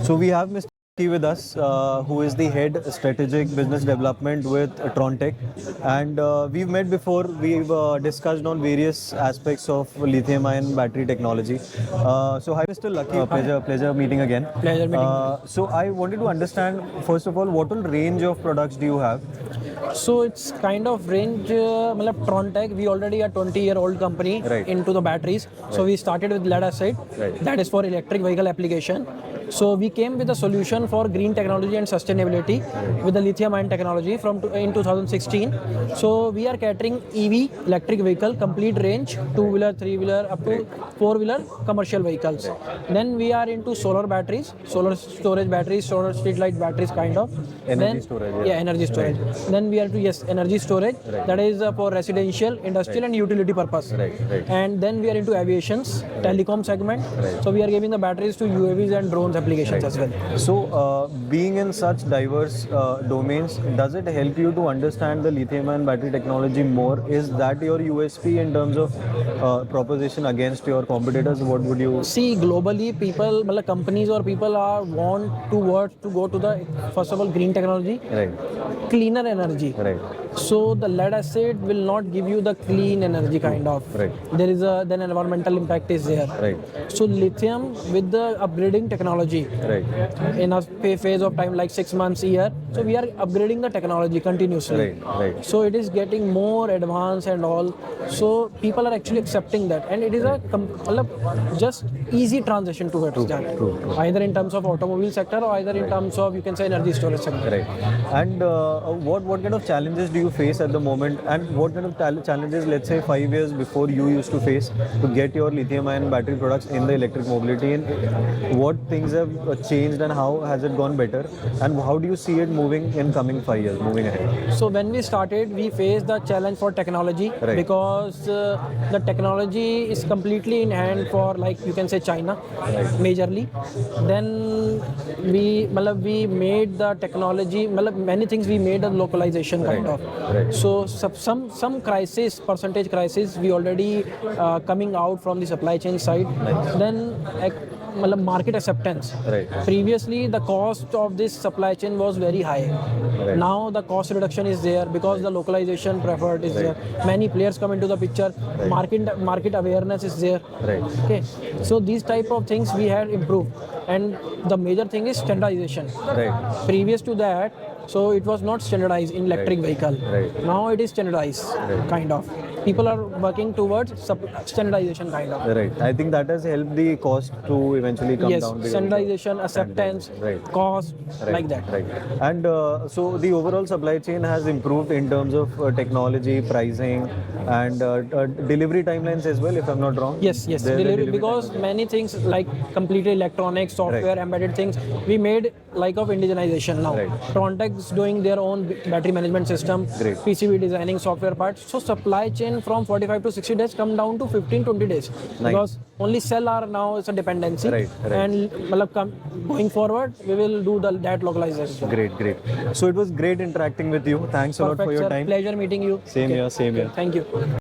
So we have Mr. T with us, who is the head strategic business development with Trontech, and we've met before. We've discussed on various aspects of lithium-ion battery technology. So hi, Mr. Lucky. Pleasure meeting again. Pleasure meeting. So I wanted to understand first of all, what all range of products do you have? So it's kind of range, Trontech, we already a 20-year-old company Right. into the batteries. So we started with lead acid, Right. that is for electric vehicle application. So we came with a solution for green technology and sustainability with the lithium-ion technology in 2016. So we are catering EV, electric vehicle, complete range, two-wheeler, three-wheeler, up to four-wheeler commercial vehicles. Then we are into solar batteries, solar storage batteries, solar street light batteries, kind of. Energy Then, storage, yeah, energy storage. Then we are to energy storage. That is for residential, industrial, and utility purpose. Right. And then we are into aviations, telecom segment. So we are giving the batteries to UAVs and drones applications as well. So, being in such diverse domains, does it help you to understand the lithium-ion battery technology more? Is that your USP in terms of proposition against your competitors? What would you See, globally, people, companies or people want to go to the first of all green technology, Right. cleaner energy. Right. So the lead acid will not give you the clean energy kind of. Right. There is then environmental impact is there. Right. So lithium with the upgrading technology Right. in a phase of time like 6 months, year. So we are upgrading the technology continuously. Right. So it is getting more advanced and all. So people are actually accepting that, and it is a just easy transition towards that. True. Either in terms of automobile sector or either in terms of, you can say, energy storage sector. Right. And what kind of challenges do you face at the moment? And what kind of challenges, let's say 5 years before, you used to face to get your lithium-ion battery products in the electric mobility? And what things have changed and how has it gone better? And how do you see it moving in coming 5 years, moving ahead? So when we started, we faced the challenge for technology, Right. because the technology is completely in hand for, like, you can say, China, majorly. Then we made the technology, many things we made a localization kind of. Right. So some percentage crisis, we already coming out from the supply chain side. Then market acceptance. Right. Previously, the cost of this supply chain was very high. Right. Now the cost reduction is there because the localization preferred is there. Many players come into the picture. Market awareness is there. Right. Okay. So these type of things we had improved, and the major thing is standardization. Right. Previous to that, so it was not standardized in electric vehicle. Right. Now it is standardized, kind of. People are working towards standardization, kind of. Right. I think that has helped the cost to eventually come Yes, down. because of standardization, acceptance, Right. cost, like that. Right. And so the overall supply chain has improved in terms of technology, pricing, and delivery timelines as well, if I'm not wrong. Yes. The Delivery, because many things like completely electronics, software, embedded things, we made like of indigenization now. Right. Trontech is doing their own battery management system, Great. PCB designing, software parts. So supply chain from 45 to 60 days come down to 15-20 days. Because only cell are now is a dependency. Right. And going forward, we will do that localization. Great. So it was great interacting with you. Thanks a lot for Perfect, your sir. time. Pleasure meeting you. Same here. Thank you.